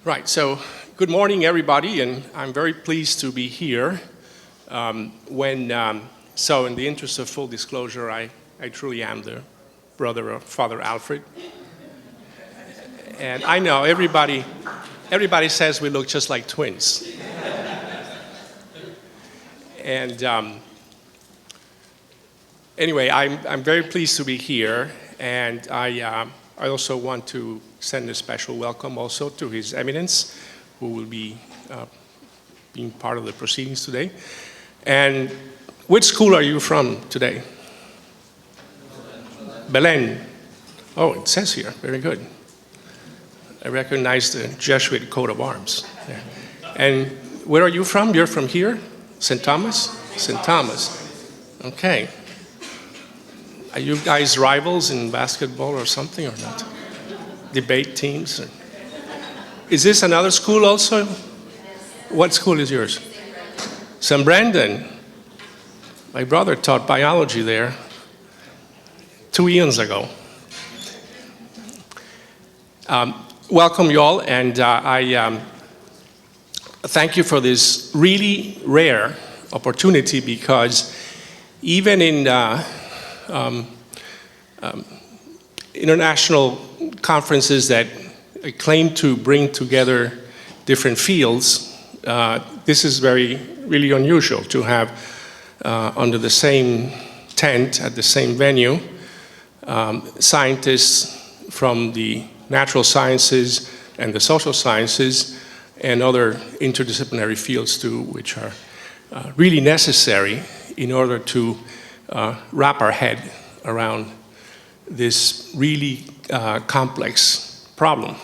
Right, so good morning, everybody, and I'm very pleased to be here. So in the interest of full disclosure, I truly am the brother of Father Alfred. And I know everybody says we look just like twins. And anyway, I'm very pleased to be here, and I also want to send a special welcome also to His Eminence, who will be being part of the proceedings today. And which school are you from today? Belen. Oh, it says here. Very good. I recognize the Jesuit coat of arms there. And where are you from? You're from here? St. Thomas? St. Thomas. Okay. Are you guys rivals in basketball or something or not? Debate teams? Is this another school also? What school is yours? St. Brendan. My brother taught biology there 2 eons ago. Welcome you all, and I thank you for this really rare opportunity, because even in international conferences that claim to bring together different fields, this is really unusual to have under the same tent at the same venue scientists from the natural sciences and the social sciences and other interdisciplinary fields too, which are really necessary in order to wrap our head around this really complex problem.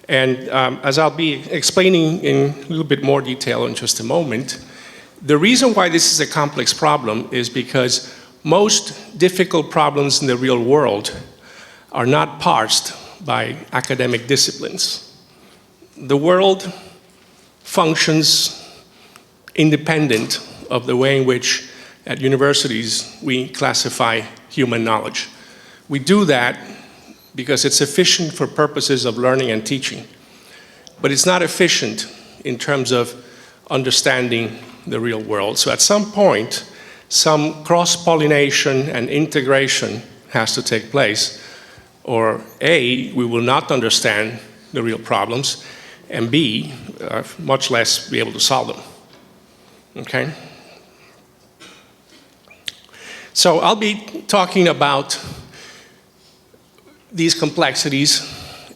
And as I'll be explaining in a little bit more detail in just a moment, the reason why this is a complex problem is because most difficult problems in the real world are not parsed by academic disciplines. The world functions independent of the way in which at universities we classify human knowledge. We do that because it's efficient for purposes of learning and teaching, but it's not efficient in terms of understanding the real world. So at some point, some cross-pollination and integration has to take place, or A, we will not understand the real problems, and B, much less be able to solve them. Okay? So I'll be talking about these complexities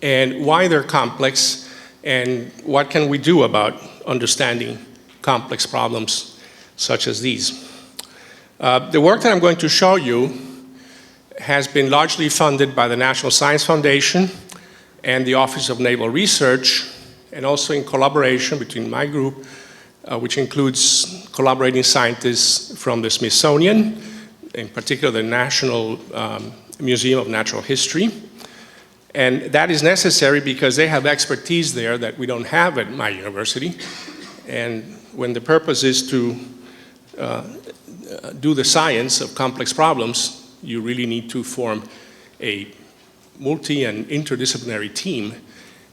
and why they're complex and what can we do about understanding complex problems such as these. The work that I'm going to show you has been largely funded by the National Science Foundation and the Office of Naval Research, and also in collaboration between my group, which includes collaborating scientists from the Smithsonian, in particular the National Museum of Natural History. And that is necessary because they have expertise there that we don't have at my university. And when the purpose is to do the science of complex problems, you really need to form a multi- and interdisciplinary team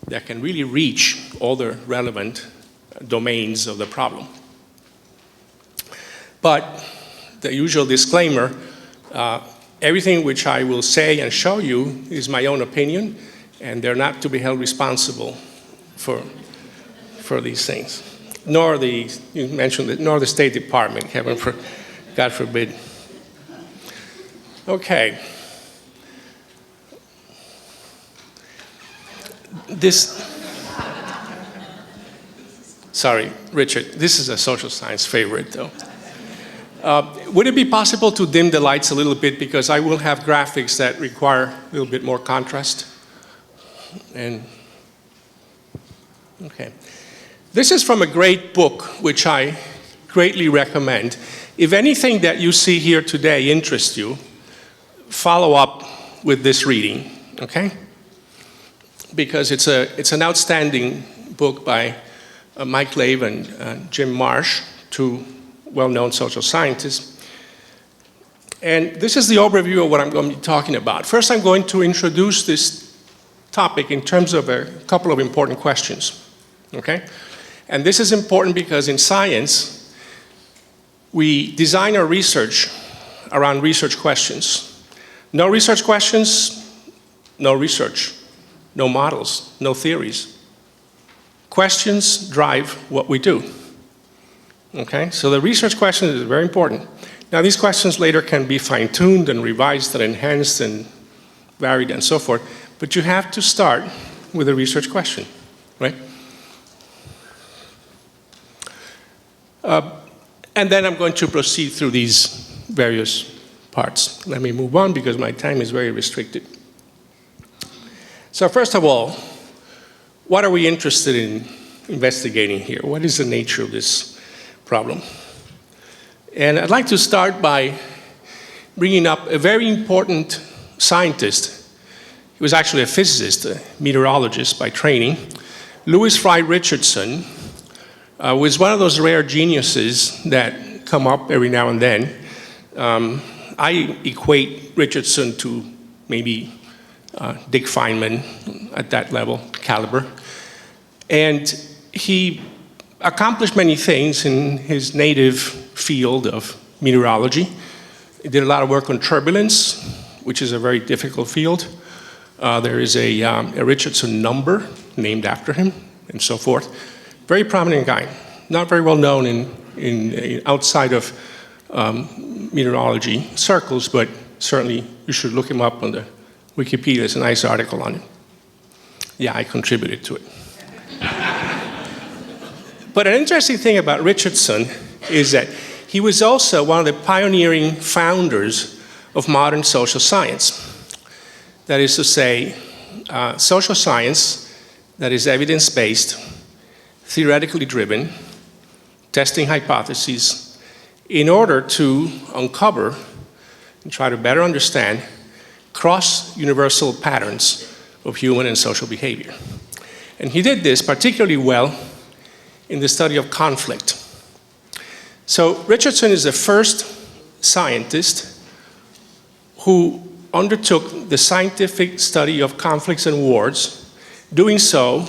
that can really reach all the relevant domains of the problem. But the usual disclaimer, everything which I will say and show you is my own opinion, and they're not to be held responsible for these things. Nor you mentioned it, nor the State Department, God forbid. Okay. Sorry, Richard, this is a social science favorite though. Would it be possible to dim the lights a little bit, because I will have graphics that require a little bit more contrast? And okay. This is from a great book, which I greatly recommend. If anything that you see here today interests you, follow up with this reading, okay? Because it's an outstanding book by Mike Lave and Jim Marsh, two well-known social scientists. And this is the overview of what I'm going to be talking about. First, I'm going to introduce this topic in terms of a couple of important questions. okay? And this is important because in science, we design our research around research questions. No research questions, no research, no models, no theories. Questions drive what we do, okay? So the research question is very important. Now these questions later can be fine-tuned and revised and enhanced and varied and so forth, but you have to start with a research question, right? And then I'm going to proceed through these various parts. Let me move on because my time is very restricted. So first of all, what are we interested in investigating here? What is the nature of this problem? And I'd like to start by bringing up a very important scientist. He was actually a physicist, a meteorologist by training. Lewis Fry Richardson was one of those rare geniuses that come up every now and then. I equate Richardson to maybe Dick Feynman at that level, caliber. And he accomplished many things in his native field of meteorology. He did a lot of work on turbulence, which is a very difficult field. There is a Richardson number named after him, and so forth. Very prominent guy, not very well known in outside of meteorology circles, but certainly you should look him up on the Wikipedia. There's a nice article on it. Yeah, I contributed to it. But an interesting thing about Richardson is that he was also one of the pioneering founders of modern social science. That is to say, social science that is evidence-based, theoretically driven, testing hypotheses in order to uncover and try to better understand cross-universal patterns of human and social behavior. And he did this particularly well in the study of conflict. So Richardson is the first scientist who undertook the scientific study of conflicts and wars, doing so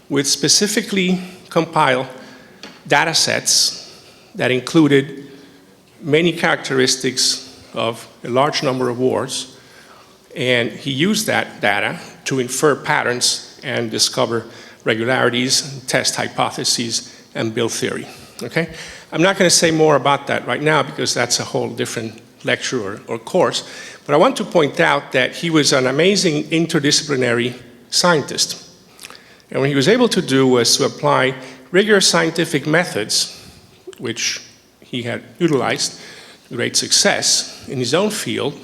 with specifically compiled data sets that included many characteristics of a large number of wars. And he used that data to infer patterns and discover regularities, test hypotheses, and build theory, okay? I'm not going to say more about that right now because that's a whole different lecture or course, but I want to point out that he was an amazing interdisciplinary scientist. And what he was able to do was to apply rigorous scientific methods, which he had utilized with great success in his own field,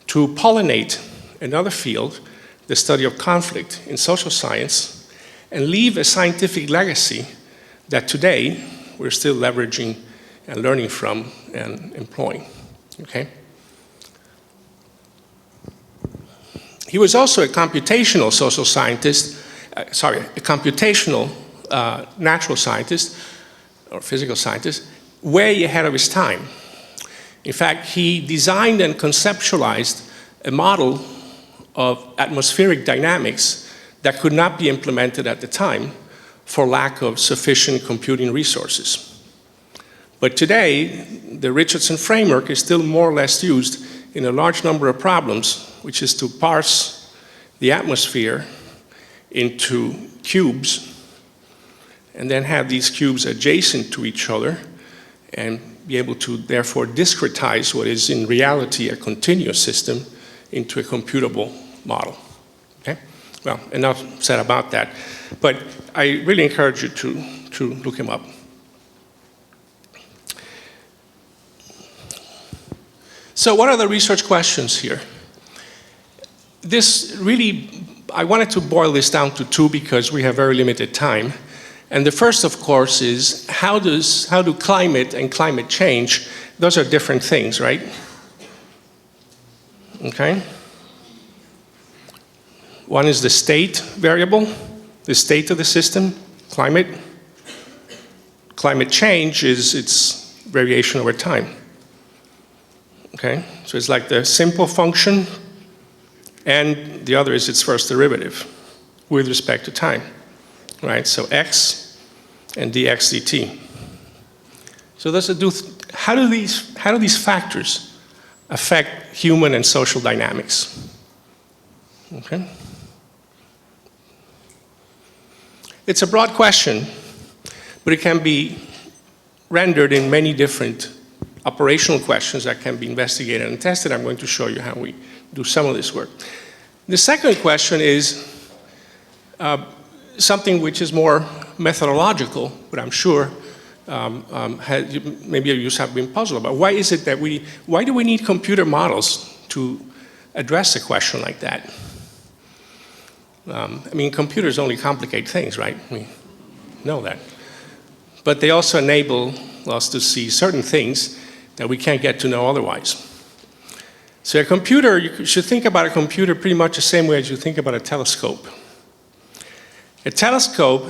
to pollinate another field, the study of conflict in social science, and leave a scientific legacy that today we're still leveraging and learning from and employing, okay? He was also a computational social scientist, a computational natural scientist or physical scientist, way ahead of his time. In fact, he designed and conceptualized a model of atmospheric dynamics that could not be implemented at the time for lack of sufficient computing resources. But today, the Richardson framework is still more or less used in a large number of problems, which is to parse the atmosphere into cubes and then have these cubes adjacent to each other and be able to therefore discretize what is in reality a continuous system into a computable model, okay? Well, enough said about that, but I really encourage you to look him up. So what are the research questions here? This really, I wanted to boil this down to two because we have very limited time. And the first, of course, is how do climate and climate change, those are different things, right? Okay? One is the state variable, the state of the system, climate. Climate change is its variation over time. Okay? So it's like the simple function, and the other is its first derivative with respect to time. right? So x and dx dt. So how do these factors affect human and social dynamics? Okay. It's a broad question, but it can be rendered in many different operational questions that can be investigated and tested. I'm going to show you how we do some of this work. The second question is something which is more methodological, but I'm sure maybe you have been puzzled about. Why is it that why do we need computer models to address a question like that? I mean, computers only complicate things, right? We know that. But they also enable us to see certain things that we can't get to know otherwise. So a computer, you should think about a computer pretty much the same way as you think about a telescope. A telescope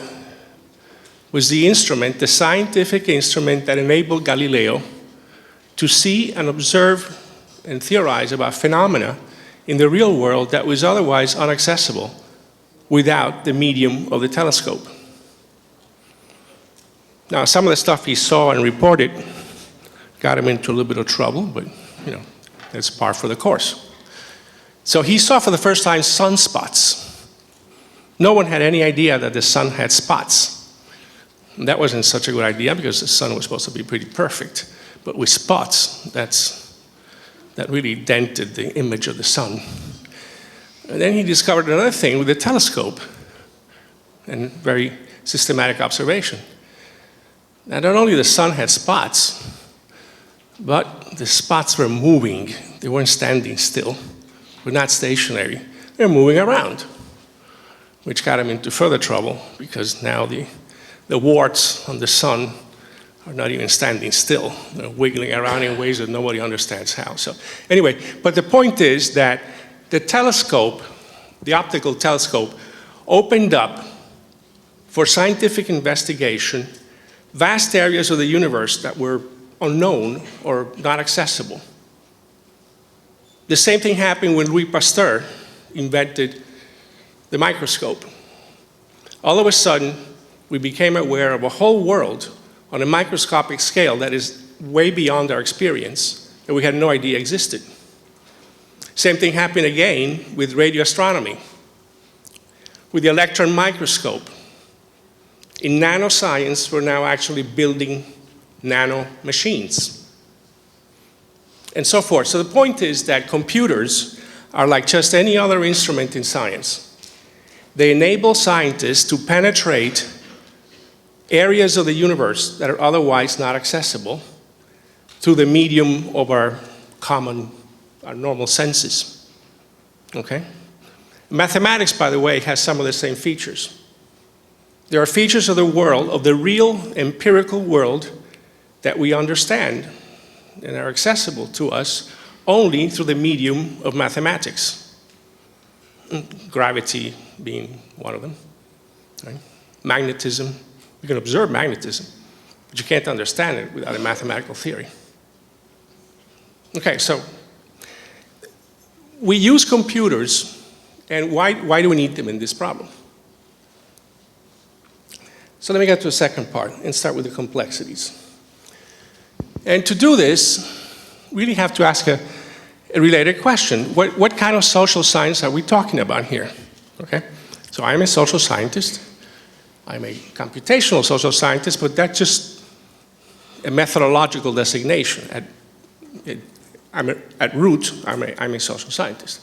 was the instrument, the scientific instrument that enabled Galileo to see and observe and theorize about phenomena in the real world that was otherwise inaccessible without the medium of the telescope. Now, some of the stuff he saw and reported got him into a little bit of trouble, but that's par for the course. So he saw for the first time sunspots. No one had any idea that the sun had spots. And that wasn't such a good idea because the sun was supposed to be pretty perfect. But with spots, that really dented the image of the sun. And then he discovered another thing with the telescope and very systematic observation. Now, not only the sun had spots, but the spots were moving. They weren't standing still. They were not stationary. They were moving around, which got him into further trouble because now the warts on the sun are not even standing still. They're wiggling around in ways that nobody understands how. So anyway, but the point is that the telescope, the optical telescope, opened up for scientific investigation vast areas of the universe that were unknown or not accessible. The same thing happened when Louis Pasteur invented the microscope. All of a sudden, we became aware of a whole world on a microscopic scale that is way beyond our experience that we had no idea existed. Same thing happened again with radio astronomy, with the electron microscope. In nanoscience, we're now actually building nano machines, and so forth. So the point is that computers are like just any other instrument in science. They enable scientists to penetrate areas of the universe that are otherwise not accessible through the medium of our normal senses. Okay? Mathematics, by the way, has some of the same features. There are features of the world, of the real empirical world, that we understand and are accessible to us only through the medium of mathematics. Gravity being one of them. Right? Magnetism. You can observe magnetism, but you can't understand it without a mathematical theory. Okay, so we use computers, and why do we need them in this problem? So let me get to the second part and start with the complexities. And to do this, we really have to ask a related question. What kind of social science are we talking about here? Okay, so I'm a social scientist. I'm a computational social scientist, but that's just a methodological designation. At root, I'm a social scientist.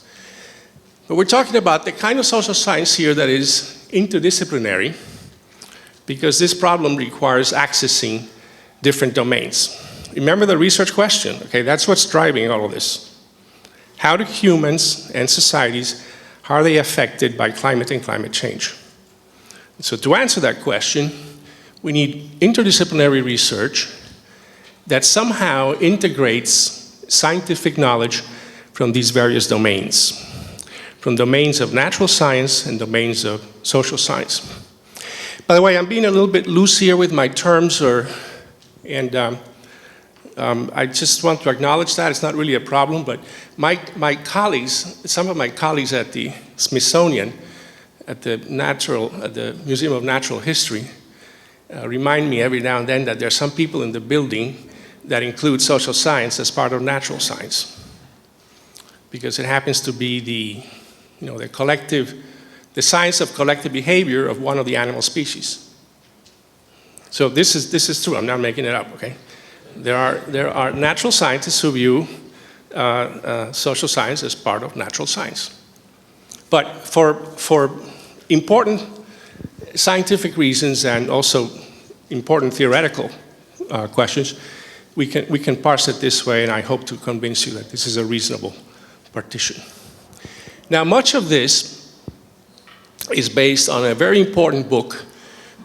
But we're talking about the kind of social science here that is interdisciplinary, because this problem requires accessing different domains. Remember the research question, okay? That's what's driving all of this. How do humans and societies, how are they affected by climate and climate change? So to answer that question, we need interdisciplinary research that somehow integrates scientific knowledge from these various domains, from domains of natural science and domains of social science. By the way, I'm being a little bit loose here with my terms, I just want to acknowledge that. It's not really a problem, but my colleagues, some of my colleagues at the Smithsonian, at the Museum of Natural History remind me every now and then that there are some people in the building that include social science as part of natural science, because it happens to be the science of collective behavior of one of the animal species. So this is true. I'm not making it up. Okay, there are natural scientists who view social science as part of natural science, but for important scientific reasons and also important theoretical questions, we can parse it this way, and I hope to convince you that this is a reasonable partition. Now, much of this is based on a very important book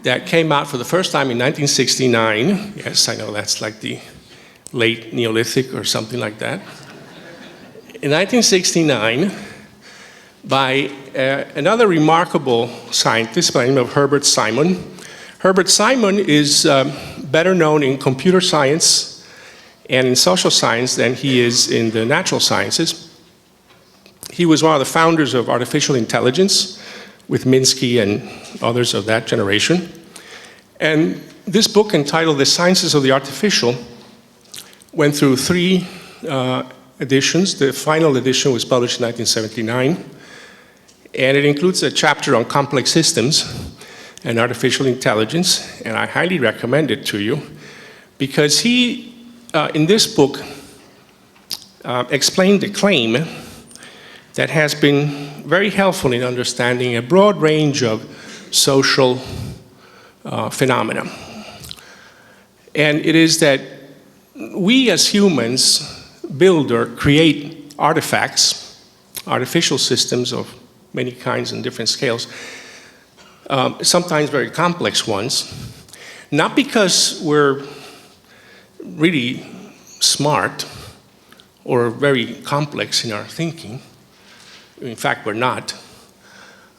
that came out for the first time in 1969. Yes, I know that's like the late Neolithic or something like that. In 1969, by another remarkable scientist by the name of Herbert Simon. Herbert Simon is better known in computer science and in social science than he is in the natural sciences. He was one of the founders of artificial intelligence with Minsky and others of that generation. And this book, entitled The Sciences of the Artificial, went through 3 editions. The final edition was published in 1979. And it includes a chapter on complex systems and artificial intelligence, and I highly recommend it to you, because he, in this book, explained a claim that has been very helpful in understanding a broad range of social phenomena. And it is that we as humans build or create artifacts, artificial systems of many kinds and different scales, sometimes very complex ones, not because we're really smart or very complex in our thinking. In fact, we're not.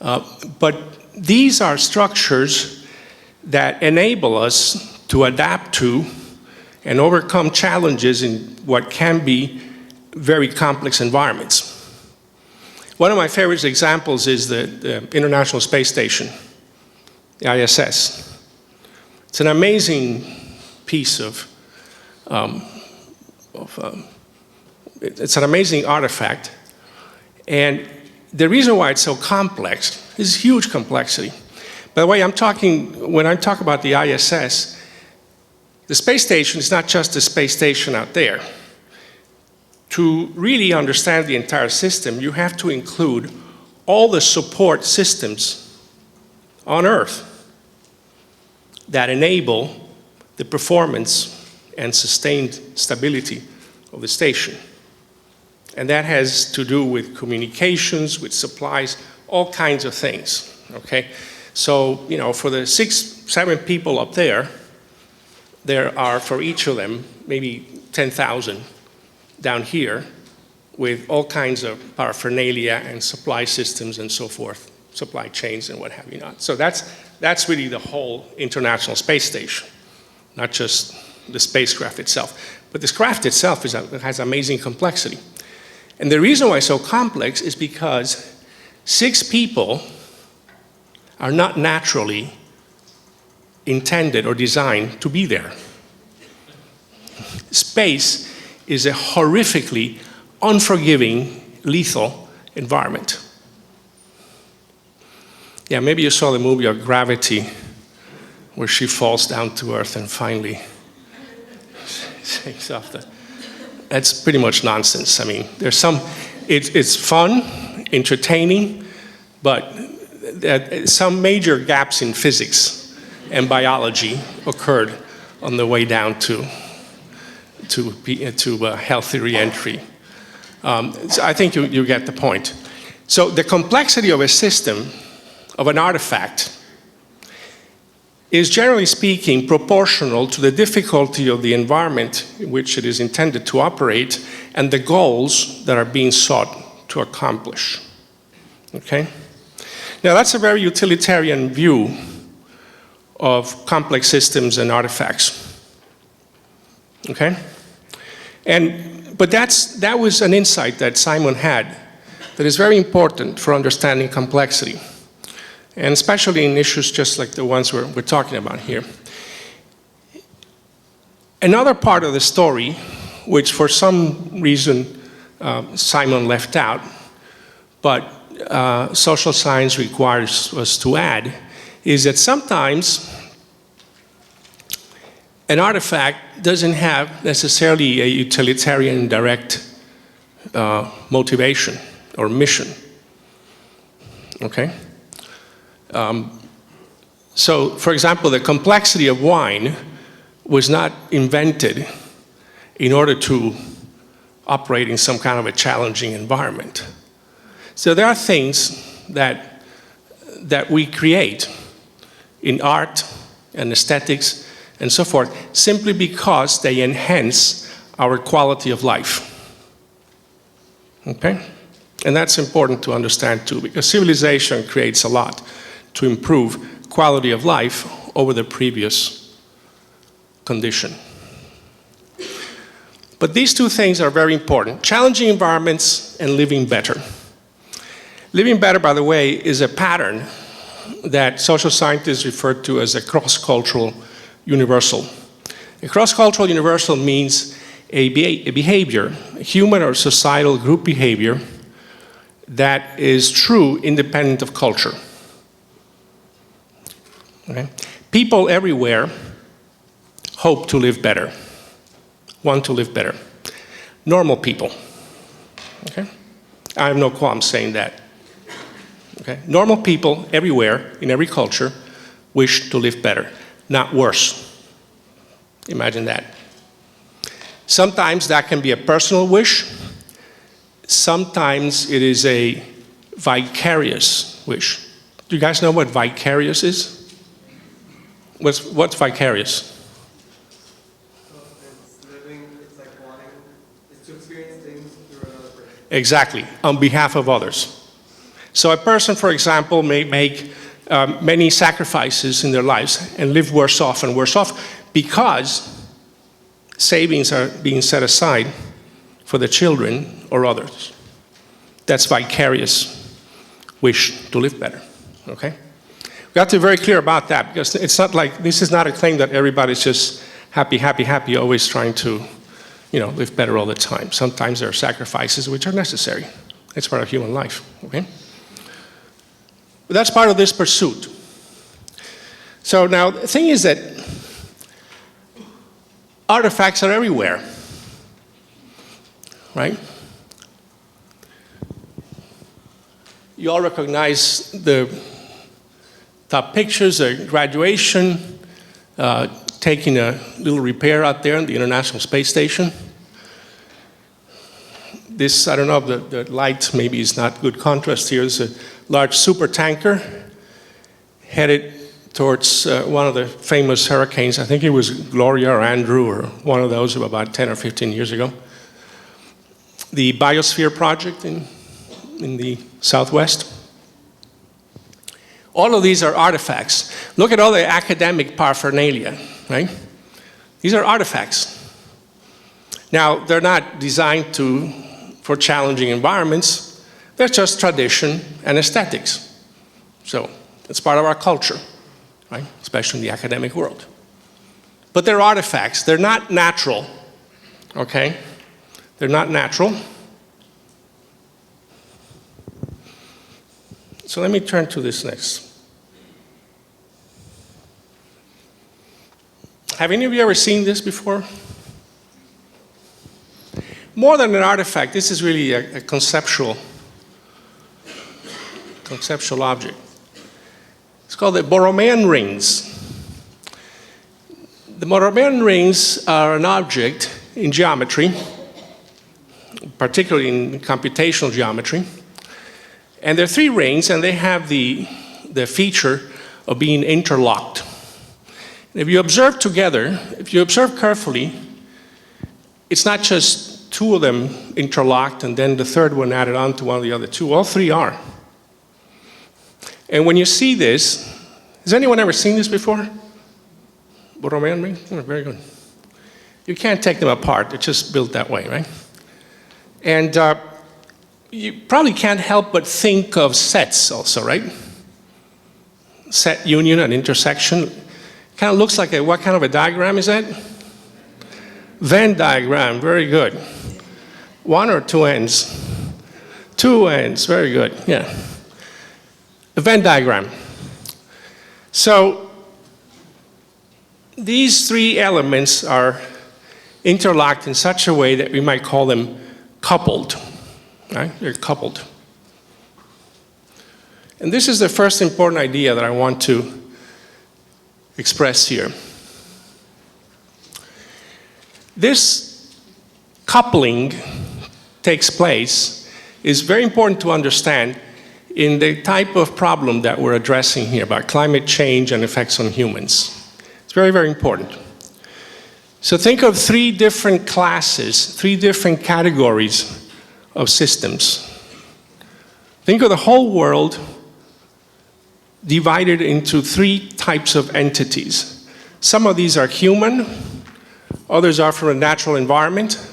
But these are structures that enable us to adapt to and overcome challenges in what can be very complex environments. One of my favorite examples is the International Space Station, the ISS. It's an amazing piece it's an amazing artifact. And the reason why it's so complex is huge complexity. By the way, when I talk about the ISS, the space station is not just the space station out there. To really understand the entire system, you have to include all the support systems on Earth that enable the performance and sustained stability of the station. And that has to do with communications, with supplies, all kinds of things, okay? So, for the 6-7 people up there are, for each of them, maybe 10,000 down here with all kinds of paraphernalia and supply systems and so forth, supply chains and what have you not. So that's really the whole International Space Station, not just the spacecraft itself. But this craft itself has amazing complexity. And the reason why it's so complex is because 6 people are not naturally intended or designed to be there. Space is a horrifically unforgiving, lethal environment. Yeah, maybe you saw the movie of Gravity, where she falls down to Earth and finally takes off That's pretty much nonsense. I mean, it's fun, entertaining, but some major gaps in physics and biology occurred on the way down to healthy reentry. So I think you get the point. So the complexity of a system, of an artifact, is generally speaking proportional to the difficulty of the environment in which it is intended to operate and the goals that are being sought to accomplish. Okay? Now that's a very utilitarian view of complex systems and artifacts. Okay? But that was an insight that Simon had that is very important for understanding complexity. and especially in issues just like the ones we're talking about here. Another part of the story, which for some reason Simon left out, but social science requires us to add, is that sometimes an artifact doesn't have necessarily a utilitarian direct motivation or mission, okay? So, for example, the complexity of wine was not invented in order to operate in some kind of a challenging environment. So there are things that we create in art and aesthetics and so forth simply because they enhance our quality of life. Okay? And that's important to understand too, because civilization creates a lot to improve quality of life over the previous condition. But these two things are very important: challenging environments and living better. Living better, by the way, is a pattern that social scientists refer to as a cross-cultural universal. A cross-cultural universal means a behavior, a human or societal group behavior, that is true independent of culture. Okay? People everywhere hope to live better, want to live better. Normal people. Okay? I have no qualm saying that. Okay? Normal people everywhere, in every culture, wish to live better, not worse. Imagine that. Sometimes that can be a personal wish. Sometimes it is a vicarious wish. Do you guys know what vicarious is? What's vicarious? It's living, it's like wanting, it's to experience things through another person. Exactly, on behalf of others. So a person, for example, may make many sacrifices in their lives and live worse off and worse off because savings are being set aside for the children or others. That's vicarious wish to live better, okay? We have to be very clear about that, because it's not like, this is not a claim that everybody's just happy, happy, happy, always trying to, live better all the time. Sometimes there are sacrifices which are necessary. It's part of human life, okay? But that's part of this pursuit. So now, the thing is that artifacts are everywhere, right? You all recognize the top pictures, a graduation, taking a little repair out there on the International Space Station. This, I don't know if the light maybe is not good contrast here. It's a large super tanker headed towards one of the famous hurricanes. I think it was Gloria or Andrew or one of those about 10 or 15 years ago. The Biosphere Project in the Southwest. All of these are artifacts. Look at all the academic paraphernalia, right? These are artifacts. Now, they're not designed for challenging environments. They're just tradition and aesthetics. So, it's part of our culture, right? Especially in the academic world. But they're artifacts. They're not natural, okay? They're not natural. So let me turn to this next. Have any of you ever seen this before? More than an artifact, this is really a conceptual object. It's called the Borromean rings. The Borromean rings are an object in geometry, particularly in computational geometry. And there are three rings, and they have the feature of being interlocked. If you observe together, if you observe carefully, it's not just two of them interlocked and then the third one added on to one of the other two. All three are. And when you see this, has anyone ever seen this before? Borromean ring? Oh, very good. You can't take them apart. They're just built that way, right? And you probably can't help but think of sets also, right? set union, an intersection. Kind of looks like what kind of a diagram is that? Venn diagram, very good. One or two ends? Two ends, very good, yeah. A Venn diagram. So these three elements are interlocked in such a way that we might call them coupled, right? They're coupled. And this is the first important idea that I want to express here. This coupling takes place is very important to understand in the type of problem that we're addressing here about climate change and effects on humans. It's very, very important. So think of three different classes, three different categories of systems. Think of the whole world divided into three types of entities. Some of these are human, others are from a natural environment,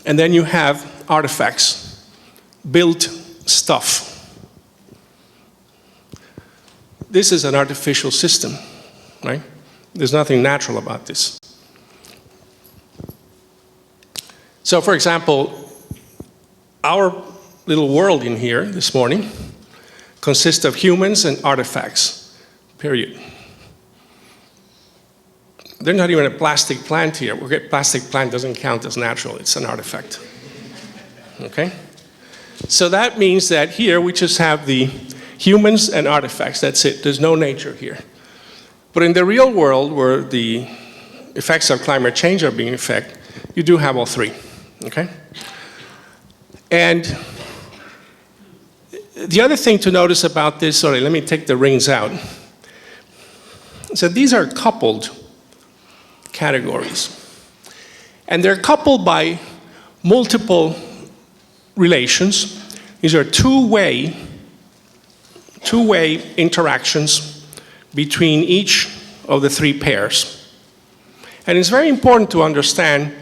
and then you have artifacts, built stuff. This is an artificial system, right? There's nothing natural about this. So, for example, our little world in here this morning consists of humans and artifacts, period. There's not even a plastic plant here. Plastic plant doesn't count as natural, it's an artifact. Okay? So that means that here we just have the humans and artifacts, that's it. There's no nature here. But in the real world, where the effects of climate change are being affected, you do have all three, okay? And the other thing to notice about this, sorry, let me take the rings out. So these are coupled categories. And they're coupled by multiple relations. These are two-way interactions between each of the three pairs. And it's very important to understand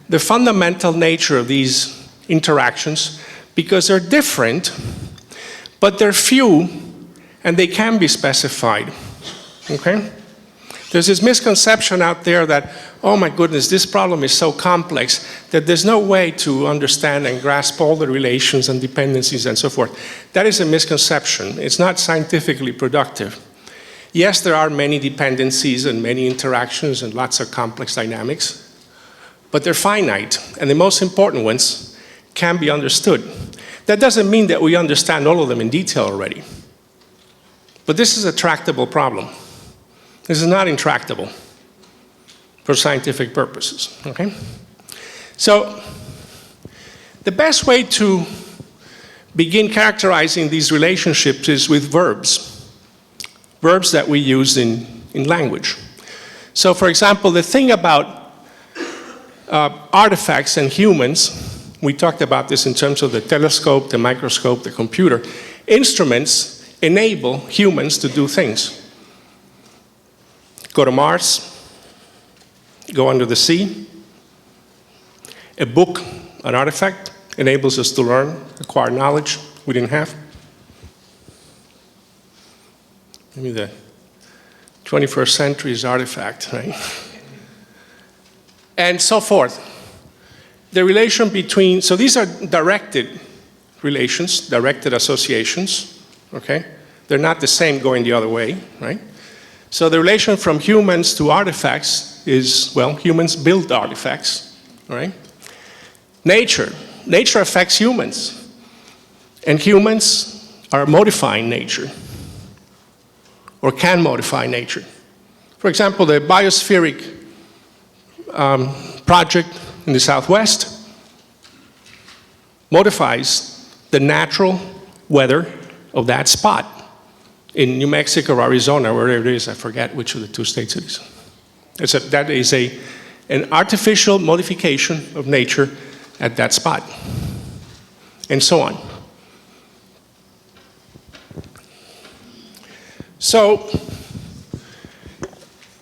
the fundamental nature of these interactions because they're different, but they're few and they can be specified, okay? There's this misconception out there that, oh my goodness, this problem is so complex that there's no way to understand and grasp all the relations and dependencies and so forth. That is a misconception. It's not scientifically productive. Yes, there are many dependencies and many interactions and lots of complex dynamics, but they're finite, and the most important ones can be understood. That doesn't mean that we understand all of them in detail already. But this is a tractable problem. This is not intractable for scientific purposes, okay? So the best way to begin characterizing these relationships is with verbs that we use in language. So for example, the thing about artifacts and humans, we talked about this in terms of the telescope, the microscope, the computer. Instruments enable humans to do things. Go to Mars, go under the sea. A book, an artifact, enables us to learn, acquire knowledge we didn't have. Maybe the 21st century's artifact, right? And so forth. The relation between, so these are directed relations, directed associations, okay? They're not the same going the other way, right? So the relation from humans to artifacts is, well, humans build artifacts, all right? Nature affects humans, and humans are modifying nature, or can modify nature. For example, the biospheric project in the Southwest modifies the natural weather of that spot. In New Mexico or Arizona, wherever it is, I forget which of the two states it is. That is an artificial modification of nature at that spot, and so on. So,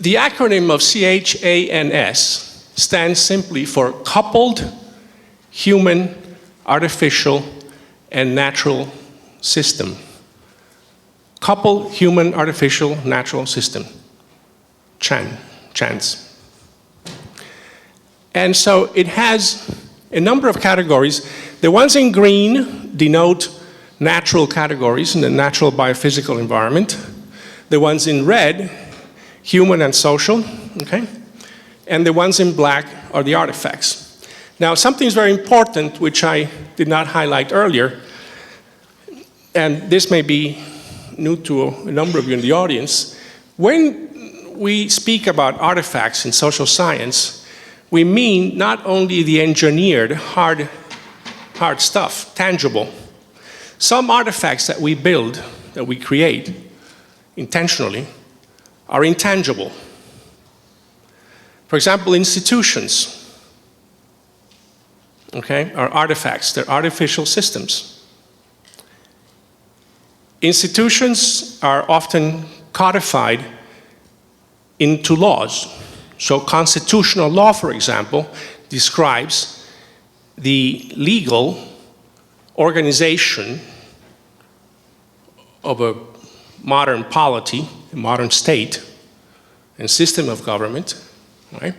the acronym of CHANS stands simply for coupled human, artificial, and natural system. coupled human artificial natural system, chance. And so it has a number of categories. The ones in green denote natural categories in the natural biophysical environment. The ones in red, human and social, okay? And the ones in black are the artifacts. Now, something is very important, which I did not highlight earlier, and this may be new to a number of you in the audience. When we speak about artifacts in social science, we mean not only the engineered, hard stuff, tangible. Some artifacts that we build, that we create intentionally, are intangible. For example, institutions, okay, are artifacts. They're artificial systems. Institutions are often codified into laws. So constitutional law, for example, describes the legal organization of a modern polity, a modern state, and system of government, right?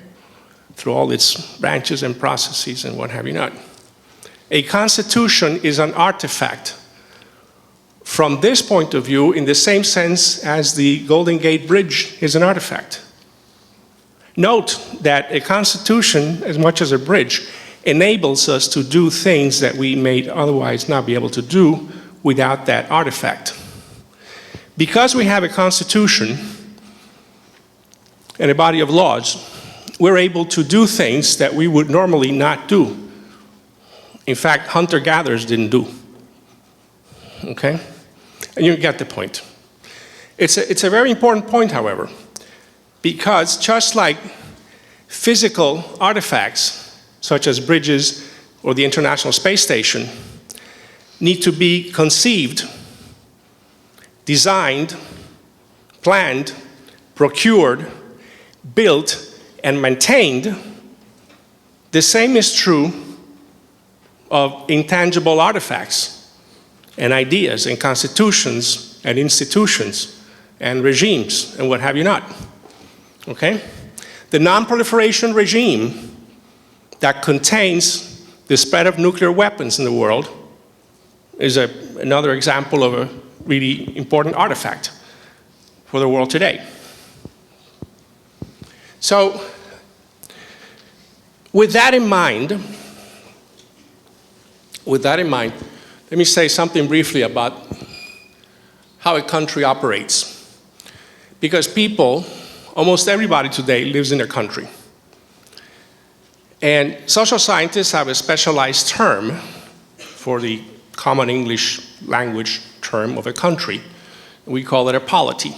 Through all its branches and processes and what have you not. A constitution is an artifact from this point of view in the same sense as the Golden Gate Bridge is an artifact. Note that a constitution, as much as a bridge, enables us to do things that we may otherwise not be able to do without that artifact. Because we have a constitution and a body of laws, we're able to do things that we would normally not do. In fact, hunter-gatherers didn't do. Okay? And you get the point. It's a very important point, however, because just like physical artifacts, such as bridges or the International Space Station, need to be conceived, designed, planned, procured, built, and maintained, the same is true of intangible artifacts and ideas and constitutions and institutions and regimes and what have you not. Okay? The non-proliferation regime that contains the spread of nuclear weapons in the world is another example of a really important artifact for the world today. So, with that in mind, let me say something briefly about how a country operates. Because people, almost everybody today lives in a country. And social scientists have a specialized term for the common English language term of a country. We call it a polity.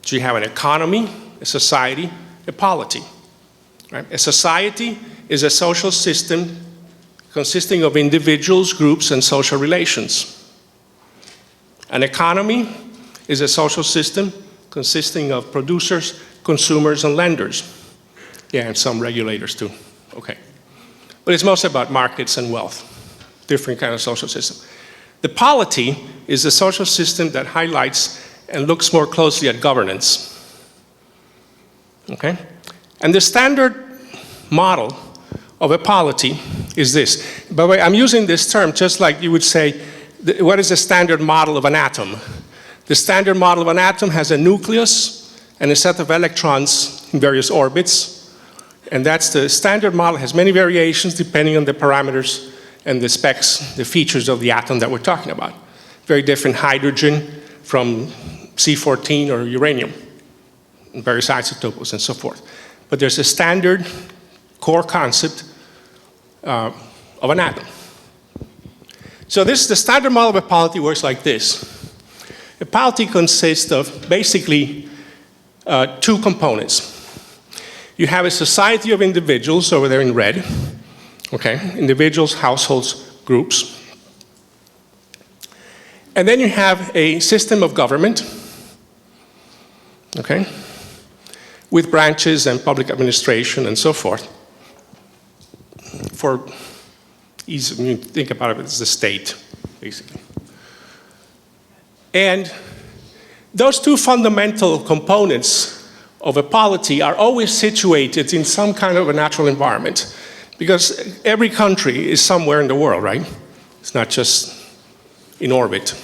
So you have an economy, a society, a polity. Right? A society is a social system consisting of individuals, groups, and social relations. An economy is a social system consisting of producers, consumers, and lenders. Yeah, and some regulators too. Okay. But it's mostly about markets and wealth, different kind of social system. The polity is a social system that highlights and looks more closely at governance. Okay? And the standard model of a polity is this. By the way, I'm using this term just like you would say, what is the standard model of an atom? The standard model of an atom has a nucleus and a set of electrons in various orbits. And that's the standard model, has many variations depending on the parameters and the specs, the features of the atom that we're talking about. Very different hydrogen from C14 or uranium, various isotopes and so forth. But there's a standard core concept of an atom. So the standard model of a polity works like this. A polity consists of basically two components. You have a society of individuals over there in red, okay, individuals, households, groups. And then you have a system of government, okay, with branches and public administration and so forth. For ease, when you think about it, it's the state, basically. And Those two fundamental components of a polity are always situated in some kind of a natural environment, because every country is somewhere in the world, right? It's not just in orbit.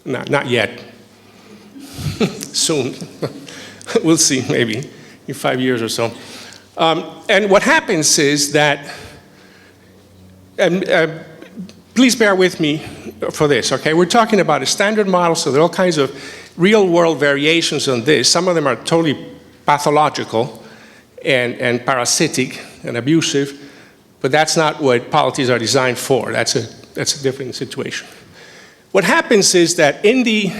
Not yet. Soon. We'll see, maybe in 5 years or so. And what happens is that, please bear with me for this, okay? We're talking about a standard model, so there are all kinds of real-world variations on this. Some of them are totally pathological and parasitic and abusive, but that's not what polities are designed for. That's a different situation. What happens is that in the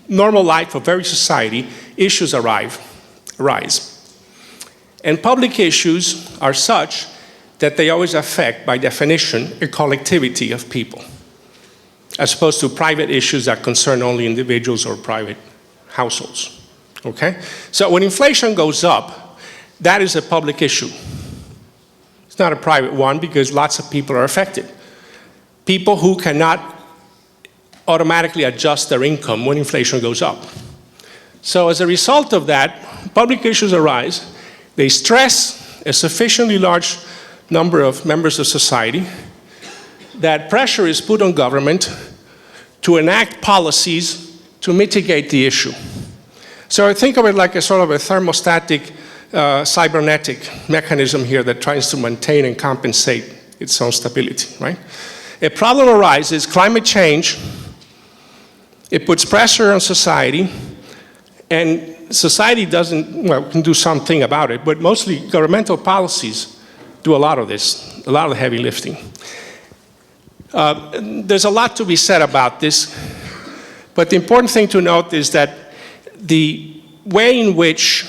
normal life of every society, issues arise. And public issues are such that they always affect, by definition, a collectivity of people, as opposed to private issues that concern only individuals or private households, okay? So when inflation goes up, that is a public issue. It's not a private one because lots of people are affected. People who cannot automatically adjust their income when inflation goes up. So as a result of that, public issues arise. They stress a sufficiently large number of members of society. That pressure is put on government to enact policies to mitigate the issue. So I think of it like a sort of a thermostatic, cybernetic mechanism here that tries to maintain and compensate its own stability, right? A problem arises, climate change, it puts pressure on society, and society can do something about it, but mostly governmental policies do a lot of this, a lot of the heavy lifting. There's a lot to be said about this, but the important thing to note is that the way in which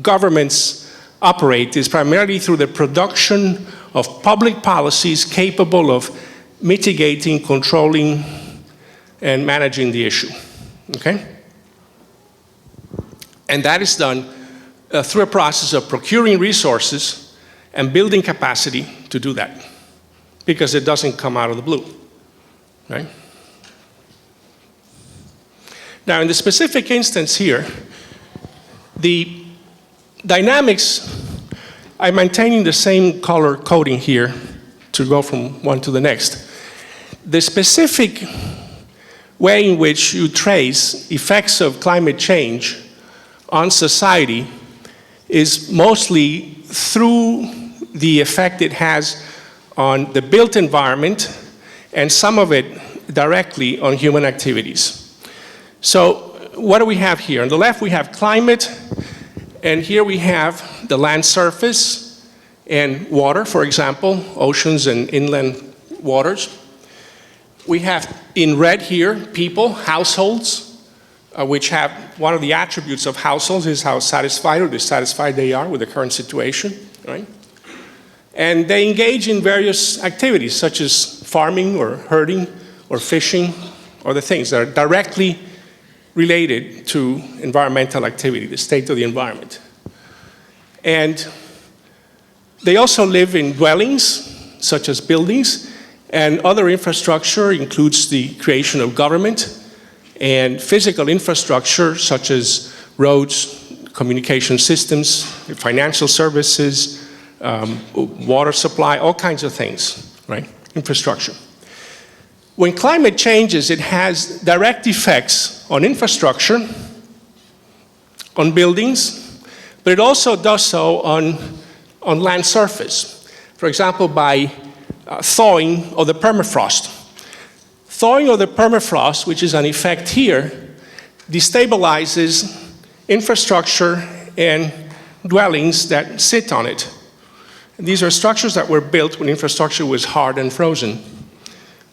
governments operate is primarily through the production of public policies capable of mitigating, controlling, and managing the issue, okay? And that is done through a process of procuring resources and building capacity to do that, because it doesn't come out of the blue, right? Now, in the specific instance here, the dynamics, I'm maintaining the same color coding here to go from one to the next. The specific way in which you trace effects of climate change on society is mostly through the effect it has on the built environment, and some of it directly on human activities. So what do we have here? On the left we have climate, and here we have the land surface and water, for example, oceans and inland waters. We have in red here people, households, which have one of the attributes of households is how satisfied or dissatisfied they are with the current situation, right? And they engage in various activities such as farming or herding or fishing or the things that are directly related to environmental activity, the state of the environment. And they also live in dwellings such as buildings, and other infrastructure includes the creation of government and physical infrastructure such as roads, communication systems, financial services, water supply, all kinds of things, right? Infrastructure. When climate changes, it has direct effects on infrastructure, on buildings, but it also does so on land surface. For example, by thawing of the permafrost. Thawing of the permafrost, which is an effect here, destabilizes infrastructure and dwellings that sit on it. These are structures that were built when infrastructure was hard and frozen.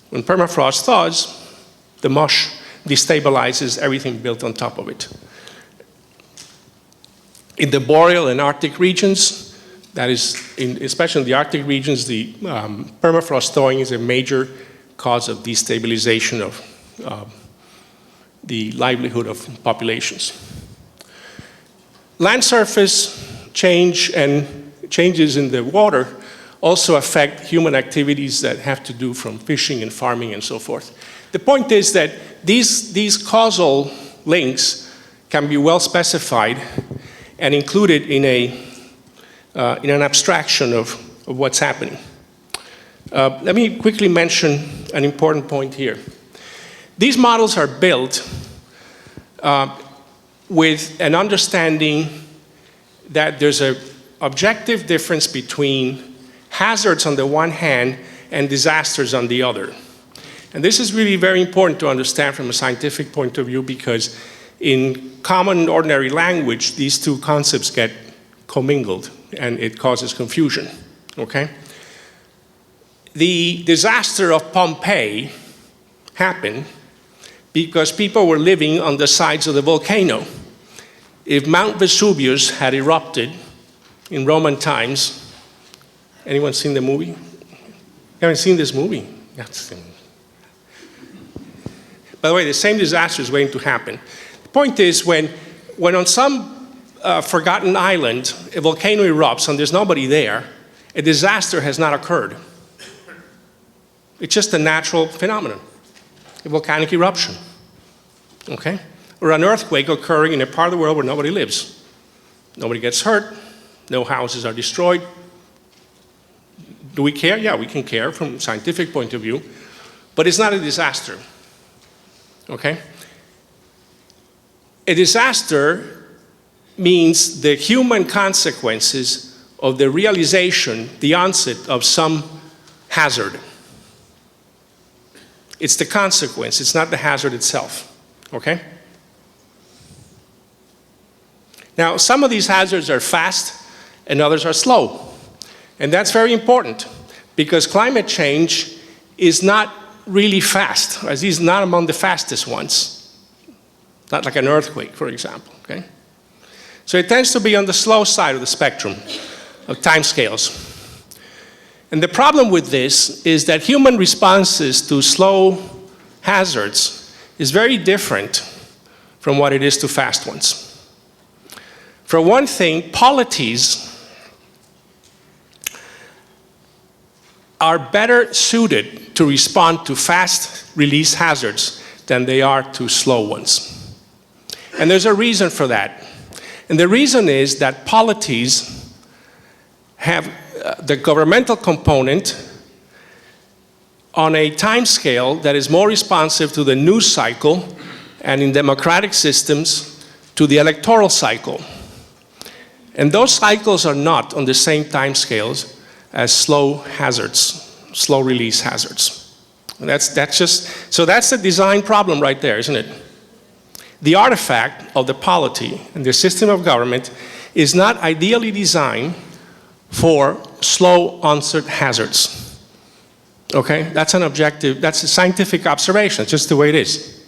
When permafrost thaws, the mush destabilizes everything built on top of it. In the boreal and Arctic regions, that is, especially in the Arctic regions, the permafrost thawing is a major cause of destabilization of the livelihood of populations. Land surface change and changes in the water also affect human activities that have to do from fishing and farming and so forth. The point is that these causal links can be well specified and included in an abstraction of what's happening. Let me quickly mention an important point here. These models are built with an understanding that there's an objective difference between hazards on the one hand and disasters on the other. And this is really very important to understand from a scientific point of view, because in common ordinary language, these two concepts get commingled and it causes confusion, okay? The disaster of Pompeii happened because people were living on the sides of the volcano. If Mount Vesuvius had erupted in Roman times, anyone seen the movie? You haven't seen this movie? By the way, the same disaster is waiting to happen. The point is, when on some forgotten island a volcano erupts and there's nobody there, a disaster has not occurred. It's just a natural phenomenon, a volcanic eruption, okay? Or an earthquake occurring in a part of the world where nobody lives. Nobody gets hurt, no houses are destroyed. Do we care? Yeah, we can care from a scientific point of view, but it's not a disaster, okay? A disaster means the human consequences of the realization, the onset of some hazard. It's the consequence, it's not the hazard itself, okay? Now, some of these hazards are fast and others are slow. And that's very important because climate change is not really fast, or at least not among the fastest ones. Not like an earthquake, for example, okay? So it tends to be on the slow side of the spectrum of timescales. And the problem with this is that human responses to slow hazards is very different from what it is to fast ones. For one thing, polities are better suited to respond to fast release hazards than they are to slow ones. And there's a reason for that. And the reason is that polities have the governmental component on a time scale that is more responsive to the news cycle, and in democratic systems, to the electoral cycle. And those cycles are not on the same time scales as slow hazards, slow release hazards. And that's the design problem right there, isn't it? The artifact of the polity and the system of government is not ideally designed for slow onset hazards. Okay, that's an objective, that's a scientific observation, it's just the way it is.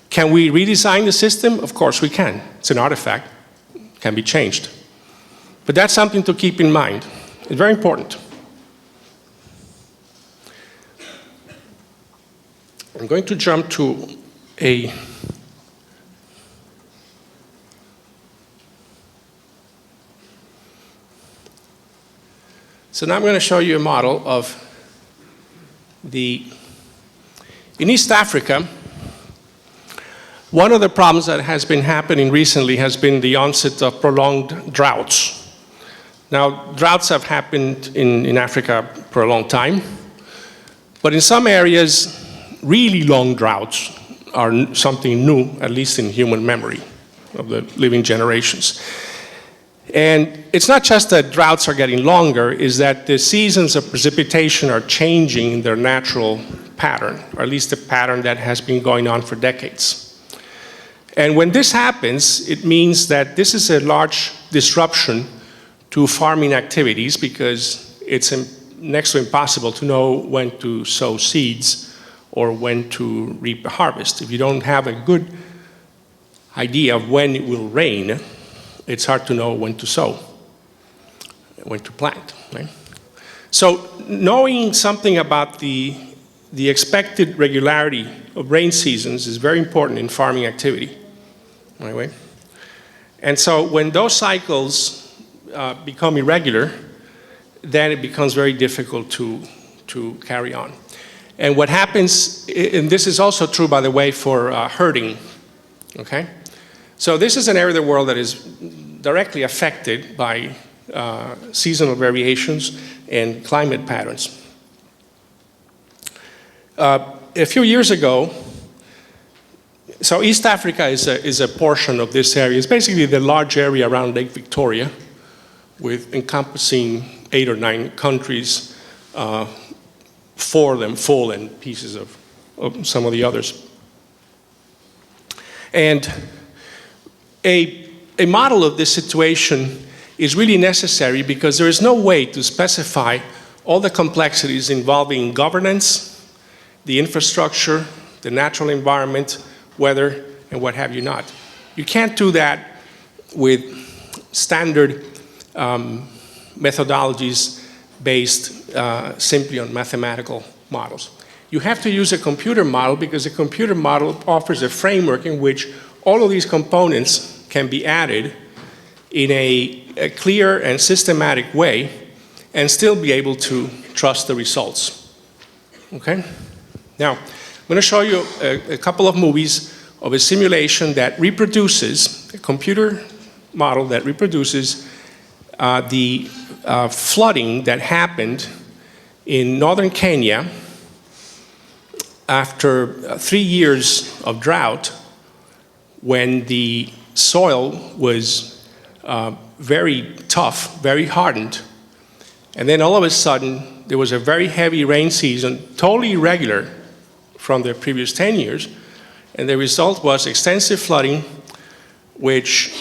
Can we redesign the system? Of course we can. It's an artifact, it can be changed. But that's something to keep in mind. It's very important. I'm going to jump to a So now I'm going to show you a model of in East Africa, one of the problems that has been happening recently has been the onset of prolonged droughts. Now, droughts have happened in Africa for a long time, but in some areas, really long droughts are something new, at least in human memory of the living generations. And it's not just that droughts are getting longer, it's that the seasons of precipitation are changing in their natural pattern, or at least the pattern that has been going on for decades. And when this happens, it means that this is a large disruption to farming activities because it's next to impossible to know when to sow seeds or when to reap a harvest. If you don't have a good idea of when it will rain, it's hard to know when to sow, when to plant, right? So knowing something about the expected regularity of rain seasons is very important in farming activity, right? And so when those cycles become irregular, then it becomes very difficult to carry on. And what happens, and this is also true, by the way, for herding okay? So this is an area of the world that is directly affected by seasonal variations and climate patterns. A few years ago, so East Africa is a portion of this area. It's basically the large area around Lake Victoria, with encompassing 8 or 9 countries, 4 of them full and pieces of some of the others. And a model of this situation is really necessary because there is no way to specify all the complexities involving governance, the infrastructure, the natural environment, weather, and what have you not. You can't do that with standard methodologies based simply on mathematical models. You have to use a computer model because a computer model offers a framework in which all of these components can be added in a clear and systematic way and still be able to trust the results. Okay? Now, I'm going to show you a couple of movies of a simulation that reproduces, a computer model that reproduces the flooding that happened in northern Kenya after 3 years of drought, when the soil was very tough, very hardened, and then all of a sudden there was a very heavy rain season, totally irregular from the previous 10 years, and the result was extensive flooding, which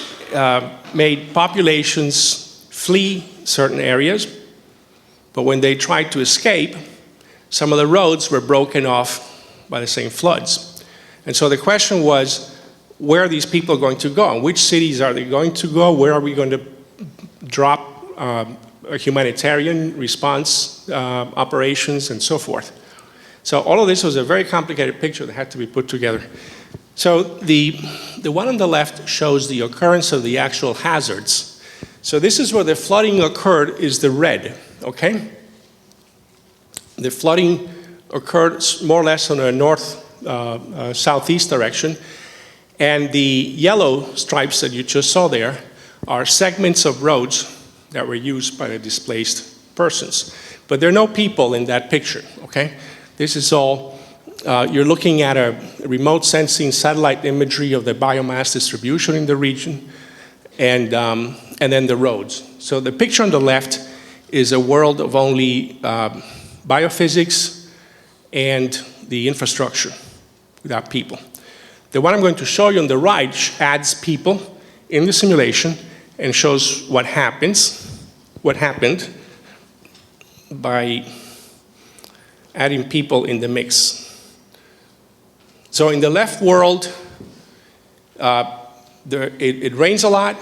made populations flee certain areas, but when they tried to escape, some of the roads were broken off by the same floods. And so the question was, where are these people going to go? And which cities are they going to go? Where are we going to drop a humanitarian response operations and so forth? So all of this was a very complicated picture that had to be put together. So the one on the left shows the occurrence of the actual hazards. So this is where the flooding occurred, is the red, okay? The flooding occurred more or less on a north-southeast direction, and the yellow stripes that you just saw there are segments of roads that were used by the displaced persons. But there are no people in that picture, okay? This is all, you're looking at a remote sensing satellite imagery of the biomass distribution in the region, and then the roads. So the picture on the left is a world of only biophysics and the infrastructure without people. The one I'm going to show you on the right adds people in the simulation and shows what happened by adding people in the mix. So in the left world, it rains a lot,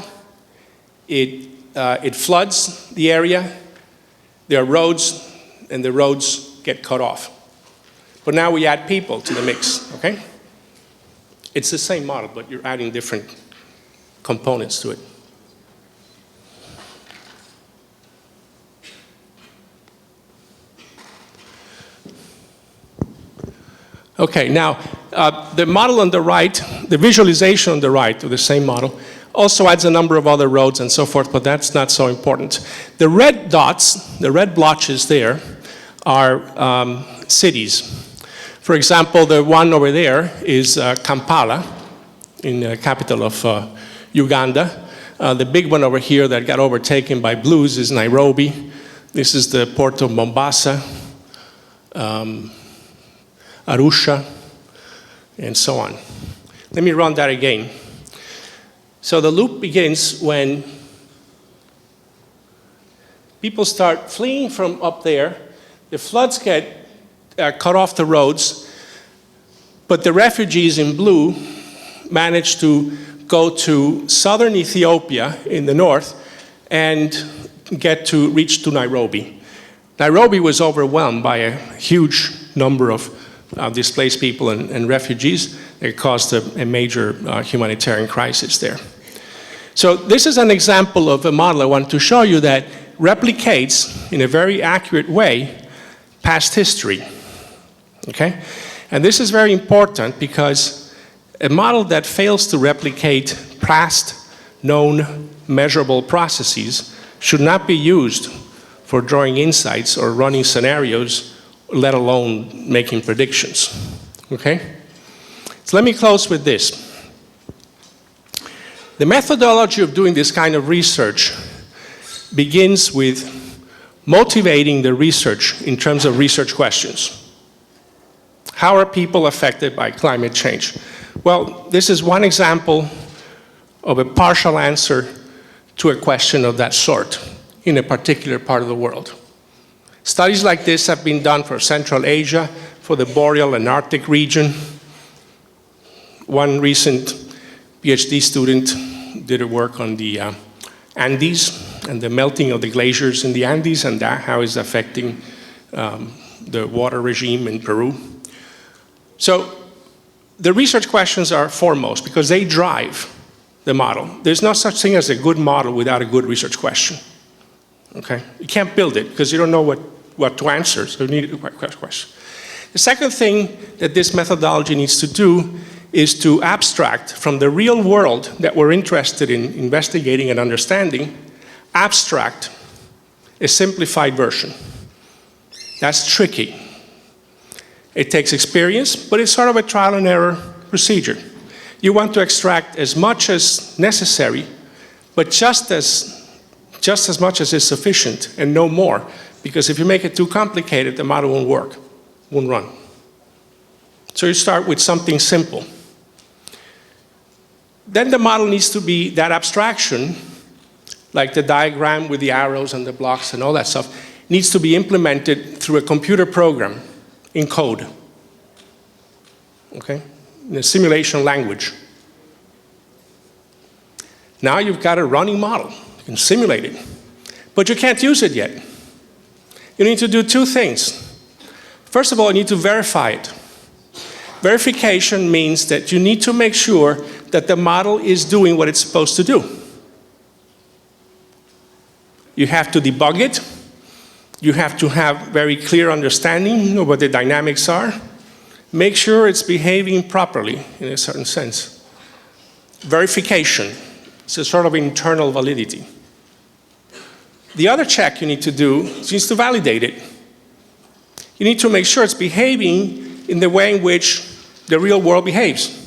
it floods the area, there are roads, and the roads get cut off. But now we add people to the mix, okay? It's the same model, but you're adding different components to it. Okay, now, the model on the right, the visualization on the right of the same model, also adds a number of other roads and so forth, but that's not so important. The red dots, the red blotches there, are cities. For example, the one over there is Kampala, in the capital of Uganda. The big one over here that got overtaken by blues is Nairobi. This is the port of Mombasa, Arusha, and so on. Let me run that again. So the loop begins when people start fleeing from up there. The floods get cut off the roads, but the refugees in blue manage to go to southern Ethiopia in the north and reach to Nairobi. Nairobi was overwhelmed by a huge number of displaced people and refugees. It caused a major humanitarian crisis there. So this is an example of a model I want to show you that replicates in a very accurate way past history, okay? And this is very important because A model that fails to replicate past known measurable processes should not be used for drawing insights or running scenarios, let alone making predictions. Okay? So let me close with this. The methodology of doing this kind of research begins with motivating the research in terms of research questions. How are people affected by climate change? Well, this is one example of a partial answer to a question of that sort in a particular part of the world. Studies like this have been done for Central Asia, for the Boreal and Arctic region. One recent PhD student did a work on the Andes and the melting of the glaciers in the Andes and how it's affecting the water regime in Peru. So the research questions are foremost because they drive the model. There's no such thing as a good model without a good research question. Okay? You can't build it because you don't know what to answer, so you need a question. The second thing that this methodology needs to do is to abstract from the real world that we're interested in investigating and understanding, abstract a simplified version. That's tricky. It takes experience, but it's sort of a trial and error procedure. You want to extract as much as necessary, but just as much as is sufficient and no more, because if you make it too complicated, the model won't work, won't run. So you start with something simple. Then the model needs to be that abstraction, like the diagram with the arrows and the blocks and all that stuff, needs to be implemented through a computer program in code, okay, in a simulation language. Now you've got a running model. You can simulate it, but you can't use it yet. You need to do two things. First of all, you need to verify it. Verification means that you need to make sure that the model is doing what it's supposed to do. You have to debug it. You have to have very clear understanding of what the dynamics are. Make sure it's behaving properly in a certain sense. Verification. It's a sort of internal validity. The other check you need to do is to validate it. You need to make sure it's behaving in the way in which the real world behaves.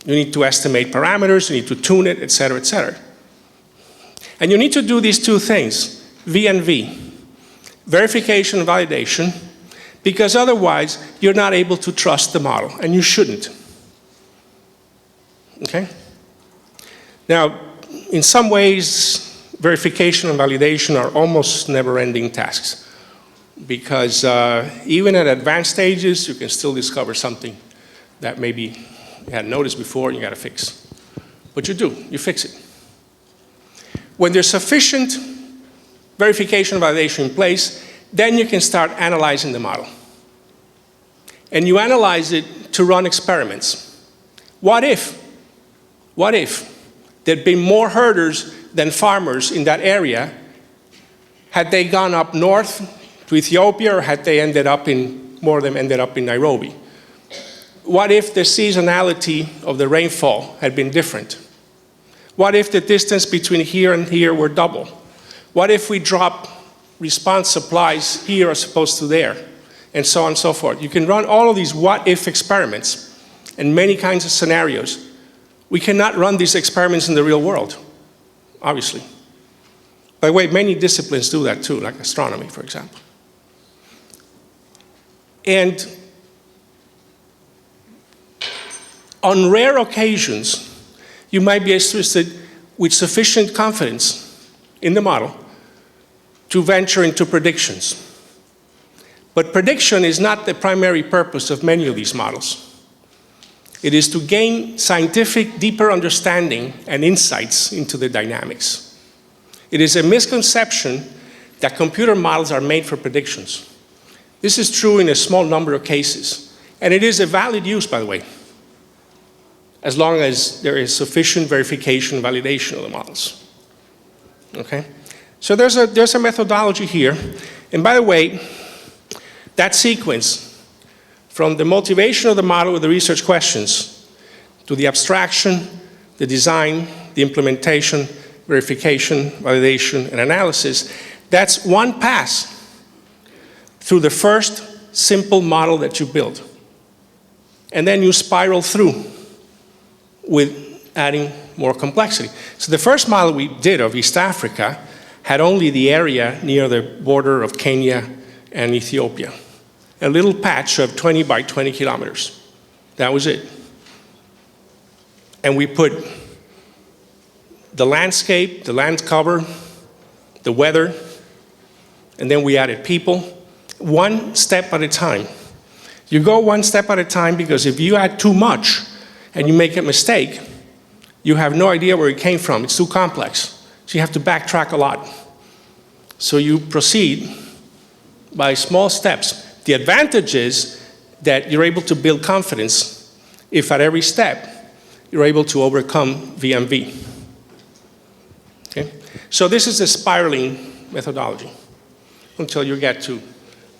You need to estimate parameters, you need to tune it, et cetera, et cetera. And you need to do these two things, V and V, verification and validation, because otherwise you're not able to trust the model, and you shouldn't. Okay? Now, in some ways, verification and validation are almost never-ending tasks, because even at advanced stages, you can still discover something that maybe you hadn't noticed before and you got to fix. But you do, you fix it. When there's sufficient verification and validation in place, then you can start analyzing the model. And you analyze it to run experiments. What if there'd been more herders than farmers in that area? Had they gone up north to Ethiopia, or had they ended up in, more of them ended up in Nairobi? What if the seasonality of the rainfall had been different? What if the distance between here and here were double? What if we drop response supplies here as opposed to there? And so on and so forth. You can run all of these what-if experiments and many kinds of scenarios. We cannot run these experiments in the real world, obviously. By the way, many disciplines do that too, like astronomy, for example. And on rare occasions, you might be interested with sufficient confidence in the model to venture into predictions. But prediction is not the primary purpose of many of these models. It is to gain scientific, deeper understanding and insights into the dynamics. It is a misconception that computer models are made for predictions. This is true in a small number of cases. And it is a valid use, by the way, as long as there is sufficient verification and validation of the models. Okay? So there's a methodology here. And by the way, that sequence, From the motivation of the model with the research questions, to the abstraction, the design, the implementation, verification, validation, and analysis, that's one pass through the first simple model that you build. And then you spiral through with adding more complexity. So the first model we did of East Africa had only the area near the border of Kenya and Ethiopia. A little patch of 20 by 20 kilometers. That was it. And we put the landscape, the land cover, the weather, and then we added people, one step at a time. You go one step at a time because if you add too much and you make a mistake, you have no idea where it came from. It's too complex. So you have to backtrack a lot. So you proceed by small steps. The advantage is that you're able to build confidence if at every step you're able to overcome VMV. Okay? So this is the spiraling methodology until you get to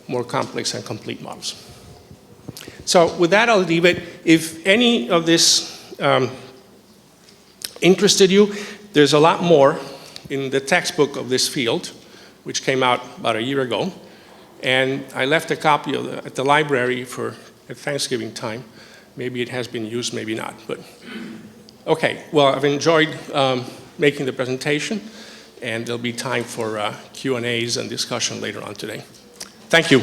more complex and complete models. So with that, I'll leave it. If any of this interested you, there's a lot more in the textbook of this field, which came out about a year ago. And I left a copy of at the library at Thanksgiving time. Maybe it has been used, maybe not. But okay, well, I've enjoyed making the presentation, and there'll be time for Q&As and discussion later on today. Thank you.